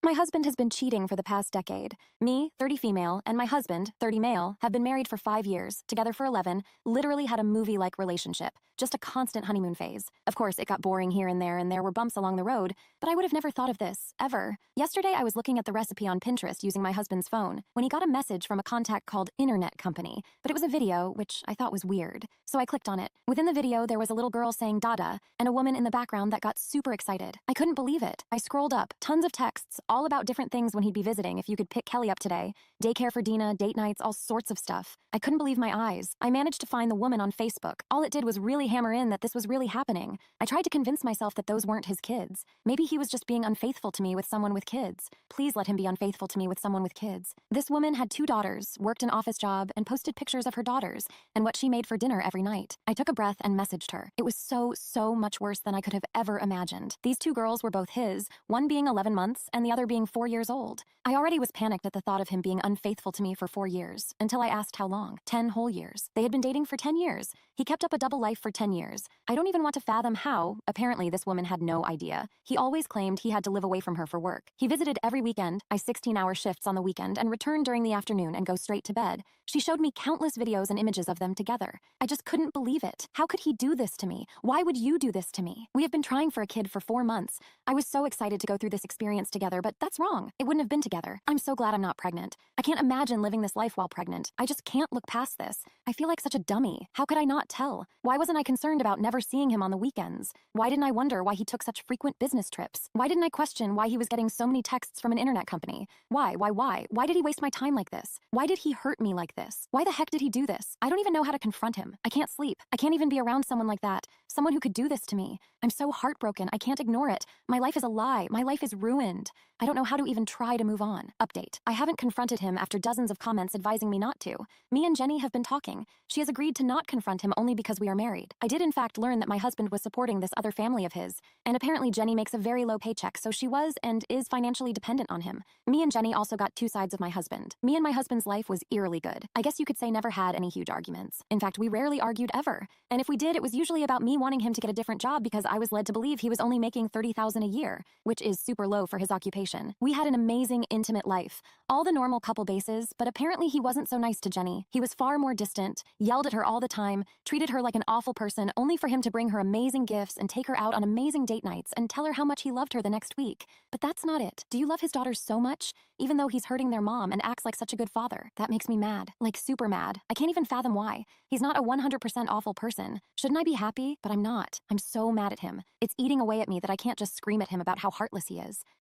My husband has been cheating for the past decade. Me, 30 female, and my husband, 30 male, have been married for 5 years, together for 11, literally had a movie-like relationship, just a constant honeymoon phase. Of course, it got boring here and there were bumps along the road, but I would have never thought of this, ever. Yesterday, I was looking at the recipe on Pinterest using my husband's phone, when he got a message from a contact called Internet Company, but it was a video, which I thought was weird. So I clicked on it. Within the video, there was a little girl saying Dada, and a woman in the background that got super excited. I couldn't believe it. I scrolled up, tons of texts, all about different things when he'd be visiting if you could pick Kelly up today. Daycare for Dina, date nights, all sorts of stuff. I couldn't believe my eyes. I managed to find the woman on Facebook. All it did was really hammer in that this was really happening. I tried to convince myself that those weren't his kids. Maybe he was just being unfaithful to me with someone with kids. Please let him be unfaithful to me with someone with kids. This woman had 2 daughters, worked an office job, and posted pictures of her daughters and what she made for dinner every night. I took a breath and messaged her. It was so much worse than I could have ever imagined. These 2 girls were both his, one being 11 months and the other being 4 years old. I already was panicked at the thought of him being unfaithful to me for 4 years, until I asked how long. 10 whole years. They had been dating for 10 years. He kept up a double life for 10 years. I don't even want to fathom how. Apparently, this woman had no idea. He always claimed he had to live away from her for work. He visited every weekend, 16-hour shifts on the weekend, and returned during the afternoon and go straight to bed. She showed me countless videos and images of them together. I just couldn't believe it. How could he do this to me? Why would you do this to me? We have been trying for a kid for 4 months. I was so excited to go through this experience together, but that's wrong. It wouldn't have been together. I'm so glad I'm not pregnant. I can't imagine living this life while pregnant. I just can't look past this. I feel like such a dummy. How could I not tell? Why wasn't I concerned about never seeing him on the weekends? Why didn't I wonder why he took such frequent business trips? Why didn't I question why he was getting so many texts from an internet company? Why? Why did he waste my time like this? Why did he hurt me like this? Why the heck did he do this? I don't even know how to confront him. I can't sleep. I can't even be around someone like that. Someone who could do this to me. I'm so heartbroken. I can't ignore it. My life is a lie. My life is ruined. I don't know how to even try to move on. Update. I haven't confronted him after dozens of comments advising me not to. Me and Jenny have been talking. She has agreed to not confront him only because we are married. I did in fact learn that my husband was supporting this other family of his, and apparently Jenny makes a very low paycheck, so she was and is financially dependent on him. Me and Jenny also got 2 sides of my husband. Me and my husband's life was eerily good. I guess you could say never had any huge arguments. In fact, we rarely argued ever. And if we did, it was usually about me wanting him to get a different job because I was led to believe he was only making $30,000 a year, which is super low for his occupation. We had an amazing, intimate life. All the normal couple bases, but apparently he wasn't so nice to Jenny. He was far more distant, yelled at her all the time, treated her like an awful person, only for him to bring her amazing gifts and take her out on amazing date nights and tell her how much he loved her the next week. But that's not it. Do you love his daughters so much, even though he's hurting their mom and acts like such a good father? That makes me mad. Like super mad. I can't even fathom why. He's not a 100% awful person. Shouldn't I be happy? But I'm not. I'm so mad at him. It's eating away at me that I can't just scream at him about how heartless he is.